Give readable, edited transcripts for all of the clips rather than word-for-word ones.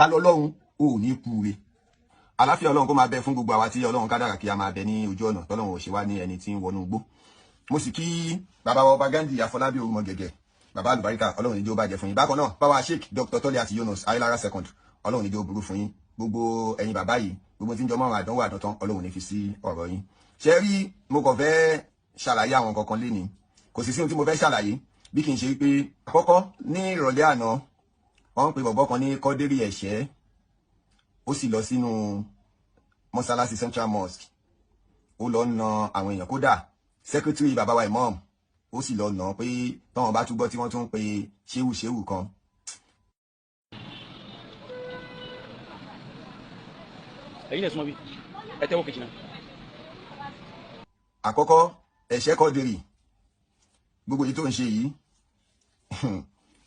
ta lọ́lọ́run ò ní kúre. Àlàáfíà Ọlọ́run kó máa bẹ fún gbogbo àwa tí Ọlọ́run kádàrá kí a máa bẹ ní ojú ọ̀nà tọ́lọ́run ò ṣe wá ní ẹni tí ń wọnú igbó. Mo sì kí bàbá wa Ọba Ghandi Afọlábí Orúmọ Gẹ̀gẹ̀, bàbá àlùbáríkà, Ọlọ́run ní jẹ́ ó bàjẹ́ fún yín. Bákan náà bàbá Sheikh Dr. Toliat Yunus Ayélára second, Ọlọ́run ní jẹ́ ó burú fún yín. Gbogbo ẹ̀yin bàbá yìí, gbogbo tí ń jọ mọ́ àwọn àdánwò àdántán, Ọlọ́run ní fi sí ọ̀rọ̀ yín. Ṣé rí, mo kàn fẹ́ ṣàlàyé àwọn kankan lénìí. Kò sí ohun tí mo fẹ́ ṣàlàyé bí kì í ṣe pé àkọ́kọ́ ní ìrọ̀lẹ́ àná wọ́n pe bọ̀bọ́ kan ní Kọ́dírì Ẹ̀ṣẹ́, ó sì lọ sínú mọ́sálásí Central Mosque, ó lọ na àwọn èèyàn, kódà secretary bàbá wa imam ó sì lọ nà pé táwọn bá túbọ̀ tí wọ́n tún pe ṣéwù kan. ẹ̀yin lẹ súnmọ́ bí ẹ tẹ́wọ́ kejì náà. Àkọ́kọ́ Ẹ̀ṣẹ́ Kọ́dírì, gbogbo èyí tó ń ṣe yìí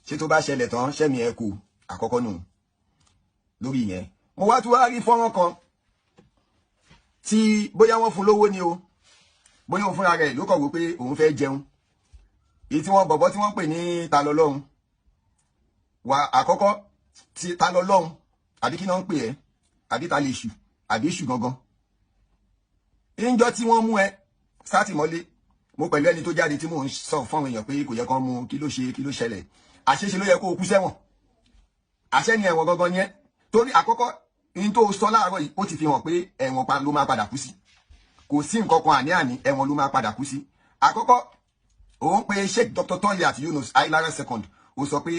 ṣé tó bá ṣẹlẹ̀ tán ṣẹ́mi ẹ kù, àkọ́kọ́ nù lórí yẹn. Mo wá tún wá rí fọ́nrán kan tí bóyá wọ́n fún lówó ni o, bóyá òun fúnra rẹ̀ ló kọ̀ wò pé òun fẹ́ jẹun. Èyí tí wọ́n bọ̀bọ́ tí wọ́n pè ní ta lọ́lọ́run wà, àkọ́kọ́ ti ta lọ́lọ́run àbí kí náà ń pè ẹ́, àbí ta lè ṣù, àbí ṣù gangan. Ìjọ tí wọ́n mú ẹ sátìmọ́lé, mo pẹ̀lú ẹni tó jáde tí mò ń sọ fún àwọn èèyàn pé kò yẹ kán mú, kí ló ṣẹlẹ̀, àṣeṣe ló yẹ kó o kú sẹ́wọ̀n, àṣẹ ni ẹ̀wọ̀n gangan ni ẹ́. Torí àkọ́kọ́ ní tó sọ láàárọ̀ yìí ó ti fi hàn pé ẹ̀wọ̀n ló máa padà kú sí, kò sí nǹkan kan àní ẹ̀wọ̀n ló máa padà kú sí. Àkọ́kọ́ òun pé Sheikh Dr. Toliat Yunus Ayélára second, ó sọ pé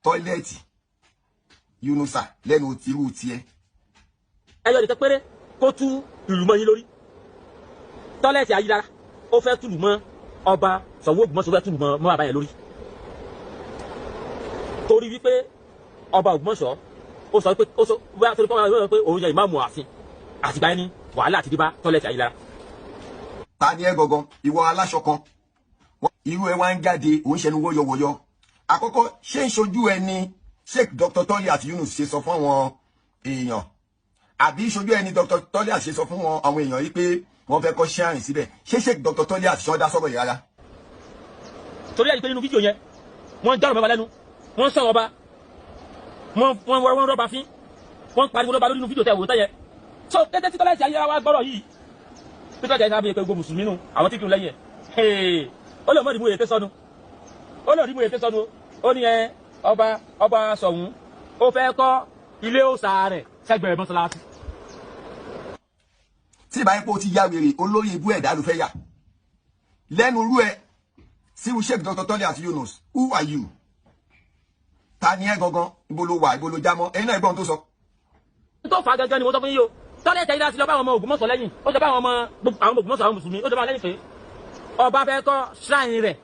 tọ́ílẹ̀tì Yunusa lẹ́nu tìrú tiẹ̀. ẹyọ nìkan péré kó tú ìlú mọ́ yín lórí. Tọ́lẹ̀tì Ayélára ó fẹ́ tùlù mọ́ ọba Ṣàngó Ògbómọ̀ṣọ́, fẹ́ tùlù mọ́ bàbá yẹn lórí. Torí wípé ọba Ògbómọ̀ṣọ́ ó sọ pé bóyá torí kọ́ pé òun yẹ ìmáàmù ààfin, àtìgbà yẹn ni wàhálà àti dìbà Tọ́lẹ̀tì Ayélára. Ta ni ẹ gangan, ìwọ aláṣọ kan, irú ẹ wá ń jáde òun ṣẹnu wọ́yọ̀wọ́yọ̀. Àkọ́kọ́ ṣé ń ṣojú ẹni Sheikh Dr. Toliat Yunus ṣe sọ fún àwọn èèyàn, àbí ṣojú ẹni Dr. Toliat ṣe sọ fún àwọn èèyàn yìí pé wọ́n fẹ́ kọ́ ṣáàrin síbẹ̀? Ṣé Sheikh Dr. Toliat ṣe ọdá sọ̀rọ̀ yìí rárá? Torí ẹ̀rí pé nínú fídíò yẹn wọ́n dárò mẹ́wàá lẹ́nu, wọ́n sọ̀rọ̀ ọba, wọ́n rọ́bà fín, wọ́n pariwo lọ́ba lórí inú fídíò tẹ̀ wò tẹ́yẹ. So tẹ́tẹ́ tí Tọ́lẹ̀tì Ayélára wá gbọ́rọ̀ yìí pé Tọ́lẹ̀tì Ayélára bí pé gbogbo mùsùlùmí nù àwọn tí kì í lẹ́yìn ẹ̀. Ó lè mọ̀ ìdìmú èyí tẹ́ sọnù, ó ní ẹ ọba Ṣọ̀ún ó fẹ́ kọ́ ilé òòṣà rẹ̀ sẹ́gbẹ̀rẹ̀ mọ́sálásí. Tí ìbá yín pé ó ti yá wèrè, olórí ibú ẹ̀dá ló fẹ́ yà lẹ́nu rú ẹ sí Sheikh Dr. Toliat Yunus. Who are you? Ta ni ẹ gangan? Ibo ló wà, ibo ló já mọ́? Ẹ̀yin náà ẹgbọ́n tó sọ. Tó fà gangan ni mo sọ fún yín o. Tọ́lẹ̀tì Ayélára ti lọ bá àwọn ọmọ Ògbómọ̀ṣọ́ lẹ́yìn, ó jọ bá àwọn ọmọ Ògbómọ̀ṣọ́ àwọn mùsùlùmí, ó jọ bá wọn lẹ́yìn pé ọba fẹ́ kọ́ shrine rẹ̀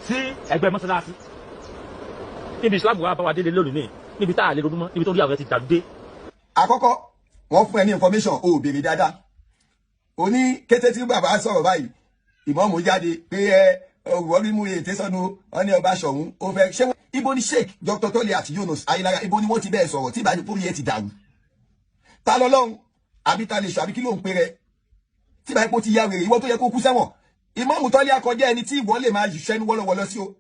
sí ẹgbẹ́ mọ́sálásí. Níbi Islam wà bá wa délé lónìí, níbi tá a lè ronú mọ́, níbi tó rí àwọn ẹ̀ ti dàrú dé. Àkọ́kọ́ wọ́n fún ẹ ní information, o ò béèrè dáadáa. O ní kété tí bàbá sọ̀rọ̀ báyìí, ìmọ̀ọ́mù jáde pé wọ́n rí mú ètè sọ́nu, wọ́n ní ọba Ṣọ̀ún ó fẹ́ ṣé ibo ni Sheikh Dr. Toliat Yunus Ayélára, ibo ni wọ́n ti bẹ́ẹ̀ sọ̀rọ̀ tí ìbájú pórí ẹ ti dàrú? Ta lọ́lọ́run àbí ta lè ṣọ àbí kí ló ń pè rẹ? Tí ìbájú pó ti yá wèrè, ìwọ tó yẹ kó kú sẹ́wọ̀n. Ìmáàmù Toliat kọjá ẹni tí ìwọ lè máa ṣẹ́nu wọ́lọ́wọ́lọ́ sí o.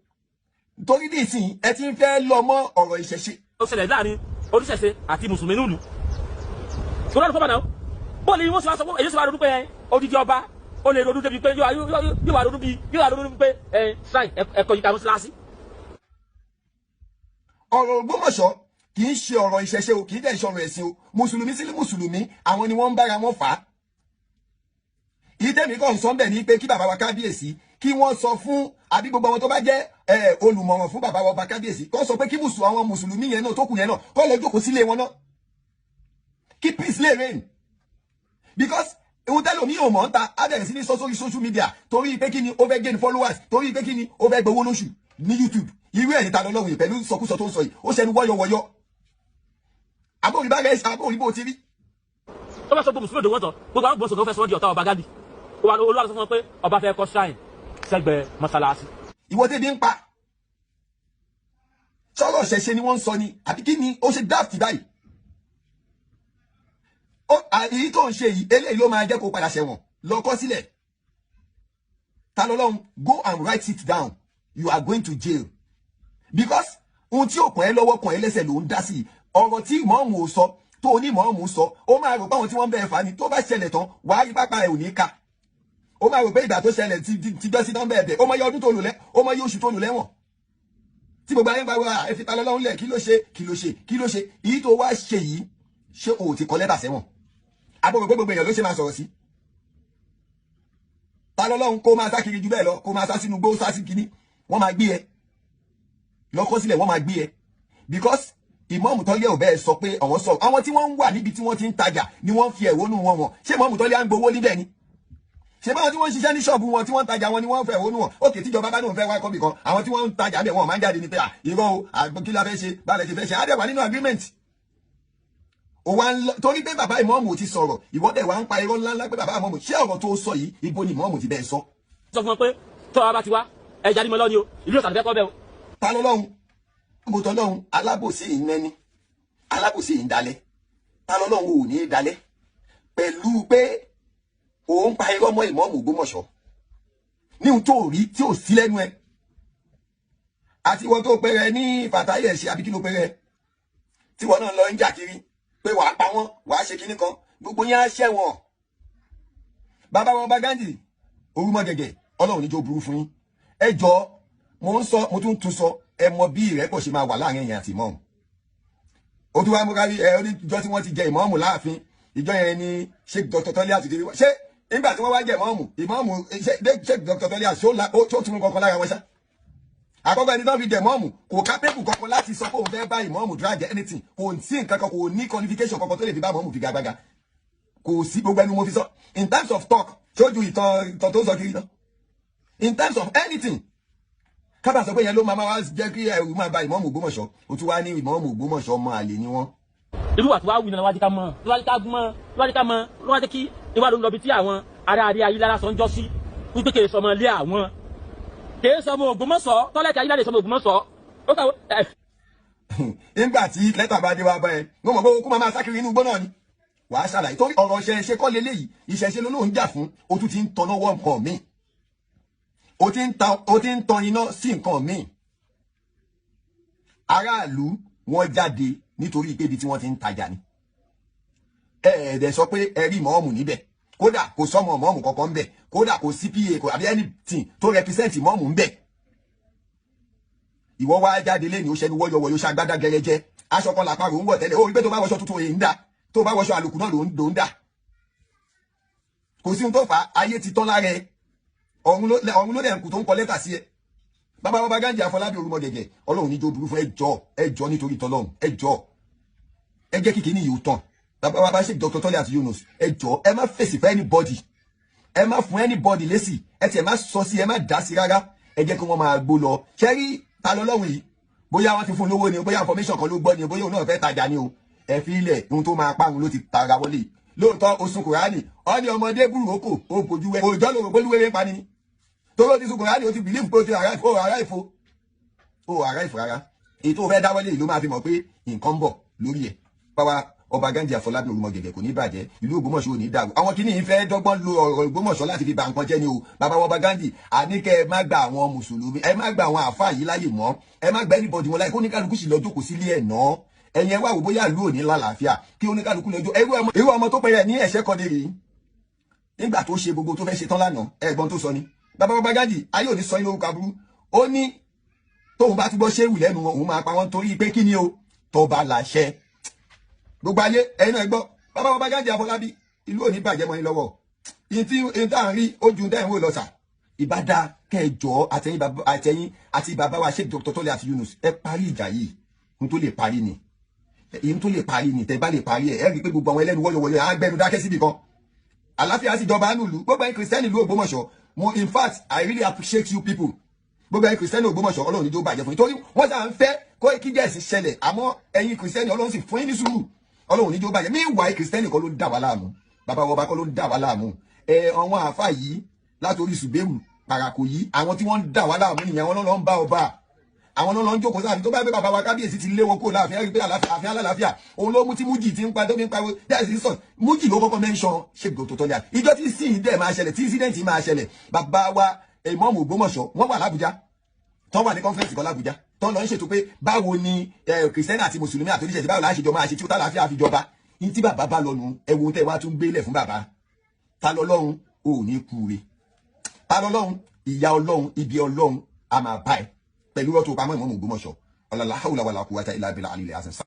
Torí ní ìsìn ẹ ti ń fẹ́ lọ mọ́ ọ̀rọ̀ ìṣẹ̀ṣe. Ó ṣẹlẹ̀ láàrin oníṣẹ̀ṣe àti mùsùlùmí nílùú. Sọ̀rọ̀ àlùfáà náà bọ́ọ̀lù yìí wọ́n sì wá sọ fún èyí sì wá ronú pé odidi ọba ó lè ronú débi pé yóò wá ronú pé ṣáì ẹ̀kọ́ yìí ká mọ́sálásí. Ọ̀rọ̀ Ògbómọ̀ṣọ́ kì í ṣe ọ̀rọ̀ ìṣẹ̀ṣe o, kì í dẹ̀ ṣe ọ̀rọ̀ ẹ̀sìn o. Mùsùlùmí sí mùsùlùmí, àwọn ni wọ́n ń bára wọn fà á. Ìdẹ́mi kan sọ bẹ́ẹ̀ ni pé kí bàbá wa kábíyèsí kí wọ́n sọ fún àbí gbogbo àwọn tó bá jẹ́ olùmọ̀ràn fún bàbá wa ọba kábíyèsí kó sọ pé kí àwọn mùsùlùmí yẹn náà tó kù yẹn náà kó lọ jókòó sílé wọn náà, kí peace lè reign. Because ohun tẹ́lẹ̀ mi ò mọ̀ ń ta á bẹ̀rẹ̀ sí ní sọ sórí social media torí pé kí ni ó fẹ́ gain followers, torí pé kí ni ó fẹ́ gbowó lóṣù ní YouTube. Irú ẹ̀ ní ta lọ́lọ́run yìí pẹ̀lú sọkúsọ tó ń sọ yìí, ó ṣẹnu wọ́yọ̀wọ́yọ̀. Àbórí bá rẹ̀ àbórí bó ti rí. Tó bá sọ gbogbo mùsùlùmí òdò wọ́n tán, gbogbo àwọn gbòmọ̀sọ̀ fẹ́ sọ wọ́n di ọ̀tá ọba Ghandi. Olúwa sọ fún wọn pé ọba fẹ́ kọ́ shrine sẹ́gbẹ̀ẹ́ mọ́sálásí. Ìwọ tẹ́bi ń pa. Sọ́rọ̀ ṣẹ̀ṣẹ̀ ni wọ́n ń sọ ni, àbí kí ni ó ṣe daft báyìí? Èyí tó ń ṣe yìí, eléyìí ló máa jẹ́ kó padà ṣẹ̀wọ̀n, lọ kọ sílẹ̀. Ta lọ́lọ́run, go and write it down. You are going to jail. Because ohun tí ó kàn ẹ́ lọ́wọ́ kàn ẹ́ lẹ́sẹ̀ ló ń dá sí. ọ̀rọ̀ tí ìmọ̀ọ́mù ò sọ tó onímọ̀ọ́mù sọ ó máa rò pé àwọn tí wọ́n bẹ̀rẹ̀ fà ní tó bá ṣẹlẹ̀ tán wàá rí pápá ẹ̀ ò ní ká ó máa rò pé ìgbà tó ṣẹlẹ̀ ti jọ́sí tán bẹ́ẹ̀ bẹ́ẹ̀ ó mọ iye ọdún tó lò lẹ́ ó mọ iye oṣù tó lò lẹ́wọ̀n tí gbogbo ayé ń bá wa ẹ fi ta lọ́lọ́run lẹ̀ kí ló ṣe èyí tó wá ṣe yìí ṣé o ti kọ lẹ́tà sẹ́wọ̀n àbọ̀rò pé gbogbo èèyàn ló ṣe máa sọ̀rọ̀ sí ta lọ́lọ́run kó máa sá kiri jù bẹ́ẹ̀ lọ kó máa sá sínú gbó sá sí kíní wọ́n máa gbé ẹ lọ́kọ́ sílẹ̀ wọ́n máa gbé ẹ because ìmọ̀ọ́mù tọ́lé ò bẹ́ẹ̀ sọ pé àwọn sọ àwọn tí wọ́n ń wà níbi tí wọ́n ti ń tajà ni wọ́n fi ẹ̀hónú wọn wọ̀n ṣé ìmọ̀ọ́mù tọ́lé à ń gbowó níbẹ̀ ni ṣé báwọn tí wọ́n ń ṣiṣẹ́ ní ṣọ́ọ̀bù wọn tí wọ́n ń tajà wọn ni wọ́n ń fẹ́ ẹ̀hónú wọn òkè tíjọba bá ní òun fẹ́ wá kọ́bì kan àwọn tí wọ́n ń tajà bẹ̀ wọn máa ń jáde ní pé irọ́ o kí la fẹ́ ṣe báyìí ṣe fẹ́ ṣe á dẹ̀ wà nínú agreement torí pé bàbá ìmọ̀ọ́mù ti sọ̀rọ̀ ìwọ́dẹ̀ wa ń pa irọ́ ńláńlá pé bàbá ìmọ̀ọ́mù ṣé ọ̀rọ̀ tó sọ yìí ibo ni ìmọ̀ọ́mù ti bẹ́ẹ̀ sọ. sọ fún wọn pé tọ́ bá ti wá ẹja ní mọ́ lọ́ni o ìlú ìsàlẹ̀ fẹ́ kọ́ bẹ́ẹ̀ o. ta lọ́lọ́run mo tọ́ lọ́run alábòsí ìnẹni alábòsí ìdálẹ́ ta lọ́lọ́run ò ní dalẹ́ pẹ̀lú pé òun pa irọ́ mọ́ ìmọ̀ọ́mù Ògbómọ̀ṣọ́ ní ohun tó rí tí ò sí lẹ́nu ẹ àti ìwọ tó pẹrẹ ní fàtáyẹ̀ ṣe àbí kí ló pẹrẹ tí wọn náà lọ ń jà kiri pé wàá pa wọn wàá ṣe kinní kan gbogbo yẹn á ṣẹ̀wọ̀n bàbá wọn bá Ghandi Orúmọgẹ̀gẹ̀ Ọlọ́run níjó burú fún yín ẹ jọ mo ń sọ mo tún sọ ẹ mọ bí ìrẹ́pọ̀ ṣe máa wà láàrin ẹ̀yin àti ìmọ̀ọ́mù ó tún wá mú kárí ẹ oníjọ tí wọ́n ti jẹ ìmọ̀ọ́mù láàfin ìjọ yẹn ni Sheikh Dr. Toliat ti dé ṣé nígbà tí wọ́n wá jẹ ìmọ̀ọ́mù Sheikh Dr. Toliat ṣó tún kankan lára wọn ṣá àkọ́kọ́ ẹni tó fi jẹ ìmọ̀ọ́mù kò kápẹ́kù kankan láti sọ pé òun fẹ́ bá ìmọ̀ọ́mù drag anything kò sí nǹkan kan kò ní qualification kankan tó lè fi bá ìmọ̀ọ́mù figagbága kò sí gbogbo ẹnu mo fi sọ in terms of talk ṣojú ìtàn tó sọ kiri náà in terms of anything kábà sọ pé yẹn ló máa wá jẹ́ kí ẹrù máa ba ìmọ̀ọ́mù Ògbómọ̀ṣọ́ ó tún wá ní ìmọ̀ọ́mù Ògbómọ̀ṣọ́ ọmọ àlè ni wọ́n. irú àti wàá wù ní lọ́wọ́dí ká mọ̀ lọ́wọ́dí kí ìwà ló ń lọ bí tí àwọn ará ayélujára sọ ń jọ sí wípé kèrè sọmọ ilé àwọn kèrè sọmọ Ògbómọ̀ṣọ́ tọ́lẹ̀tì ayélujára sọmọ Ògbómọ̀ṣọ́ ó kà nígbà tí lẹ́tà bá dé wá bá ẹ mo mọ̀ pé okú máa sákiri inú gbọ́nà ni wàá ṣàlàyé torí ọ̀rọ̀ ṣẹṣẹ kọ́ leléyìí ìṣẹ̀ṣe ló ń jà fún o tún ti ń tọ́nà wọ́ nǹkan míì o ti ń tan iná sí nǹkan míì aráàlú wọn jáde nítorí pé ibi tí wọ́n ti ń tajà ni ẹ̀ẹ́dẹ̀ sọ pé ẹ rí ìmọ̀ọ́mù níbẹ̀ kódà kò sọmọ ìmọ̀ọ́mù kankan ńbẹ̀ kódà kò CPA kò àbí anything tó represent ìmọ̀ọ́mù ńbẹ̀ ìwọ wá jáde lẹ́nu ó ṣẹnu wọ́yọ̀wọ̀ yóò ṣàgbádá gẹrẹjẹ aṣọ kan làpárò ń wọ̀ tẹ́lẹ̀ ó rí pé tó bá wọṣọ tuntun èyí ń dà tó bá wọṣọ àlòkù náà ló ń dà kò sí ohun tó fà á ayé ti tán lára ẹ ọ̀run ló dẹ̀ ń kù tó ń kọ lẹ́tà sí ẹ bàbá wọn bá Ghandi Afọlábí Orúmọgẹ̀gẹ̀ Ọlọ́run níjó burú fún ẹjọ́ nítorí tọlọ́run ẹjọ́ ẹ jẹ́ kíkì ní ìyó tán bàbá wọn bá Sheikh Dr. Toliat Yunus ẹjọ́ ẹ má fèsì fún anybody ẹ má fún anybody lésì ẹ tiẹ̀ má sọ sí ẹ má dá sí rárá ẹ jẹ́ kí wọ́n máa gbó lọ ṣẹ́rí ta lọ́lọ́run yìí bóyá wọ́n ti fún lówó ni bóyá information kan ló gbọ́ ni bóyá òun náà fẹ́ tajà ni o ẹ fi ilẹ̀ ohun tó máa pàrọ̀ ló ti tara wọlé lóòótọ́ oṣù Kùránì ọ ní ọmọdé búròkò ó kojú wẹ òòjọ́ lòrò pólúwèrè ń pani ni tóró ti sùn Kùránì ó ti bìlíf pé ó ti ara ìfò rárá èyí tó fẹ́ dáwọ́lé ìlú máa fi mọ̀ pé nǹkan ń bọ̀ lórí ẹ̀ báwa ọba Ghandi Afọlábí Orúmọgẹ̀gẹ̀ kò ní bàjẹ́ ìlú Ògbómọ̀ṣọ́ ò ní dàrú àwọn kìíní yìí fẹ́ dọ́gbọ́n lo ọ̀rọ̀ Ògbómọ̀ṣọ́ láti fi ba nǹkan jẹ́ ni o bàbá ọba Ghandi àníkẹ́ ẹ má gba àwọn mùsùlùmí ẹ má gba àwọn àáfàá yìí láyè mọ́ ẹ má gba anybody wọn láyè kó oníkálukú sì lọ jókòó sílé ẹ̀ náà ẹ̀yin wá wò bóyá ìlú ò ní lálàáfíà kí oníkálukú lọ jó irú ọmọ tó pẹ̀rẹ̀ ní ẹ̀ṣẹ́ kan dé rèé nígbà tó ṣe gbogbo tó fẹ́ ṣe tán lánàá ẹ̀gbọ́n tó sọ ni bàbá ọba Ghandi ayé òní sọ yín lórúkọ aburú ó ní tóun bá túbọ̀ ṣéwù lẹ́nu wọn òun máa pa wọn torí pé kí ni o tó bá láṣẹ gbogbo ayé ẹ̀yin náà gbọ́ bàbá ọba Ghandi Afọlábí ìlú ò ní bàjẹ́ mọ́ yín lọ́wọ́ ìyìn tá à ń rí ojú dẹ́yìn wò lọ́sà ìbádá kẹjọ àtẹ̀yìn àti bàbá wa Sheikh Dr. Toliat Yunus ẹ parí ìjà yìí ohun tó lè parí ni èyí tó lè parí ni tẹ́ bá lè parí ẹ rí i pé gbogbo àwọn ẹlẹ́nu wọ́yọ̀wọ́yọ̀ á gbẹnu dákẹ́ síbì kan àláfíà sì jọba nílùú gbogbo ẹ̀yin kìrìsìtẹ́nì ìlú Ògbómọ̀ṣọ́ mo in fact I really appreciate you people gbogbo ẹ̀yin kìrìsìtẹ́nì Ògbómọ̀ṣọ́ Ọlọ́run ní tó bàjẹ́ fún yín torí wọ́n sà ń fẹ́ kó kíjẹ́ ẹ̀sìn ṣẹlẹ̀ àmọ́ ẹ̀yin kìrìsìtẹ́nì Ọlọ́run sì fún yín ní sùúrù Ọlọ́run ní tó bàjẹ́ mí ìwà kìrìsìtẹ́nì kọ́ ló dà wá láàmú bàbá wọn bá kọ́ ló dà wá láàmú àwọn àáfà yìí látòrí Ṣùbẹ́rù Pàràkò yìí àwọn tí wọ́n ń dà wá láàmú nìyẹn àwọn náà ń bá ọba àwọn náà lọ ń jókòó sáà tó bá gbé bàbá wa kábíyèsí ti lé wọn kó láàfin ẹrí pé àfin alálàáfíà òun ló mú tí mújì ti ń pa tó fi ń pariwo dáìsí sọ mújì ló kọ́kọ́ mẹ́ńsán Sheikh Dr. Toliat ìjọ tí sì dẹ̀ máa ṣẹlẹ̀ tí incident máa ṣẹlẹ̀ bàbá wa Ìmáàmù Ògbómọ̀ṣọ́ wọ́n wà l'Ábùjá tó wà ní conference kan l'Ábùjá tán lọ ń ṣètò pé báwo ni kìrìsìtẹ́nì àti mùsùlùmí àti oníṣẹ̀ṣẹ̀ báwo la ṣe jọ máa ṣe tí ó tá láàfíà fi jọba ní tí bàbá bá lọ́nu ẹ̀wọ̀n tẹ́ wá tún gbélẹ̀ fún bàbá ta lọ́lọ́run ò ní kú re ta lọ́lọ́run ìyá ọlọ́run ibi ọlọ́run a máa bá ẹ pẹ̀lú ọ̀tọ̀ pamọ́ ìmọ̀ Ògbómọ̀ṣọ́ ọ̀làlá hàwùlà wàlà quwwata illa billahi al-aliyyil azim.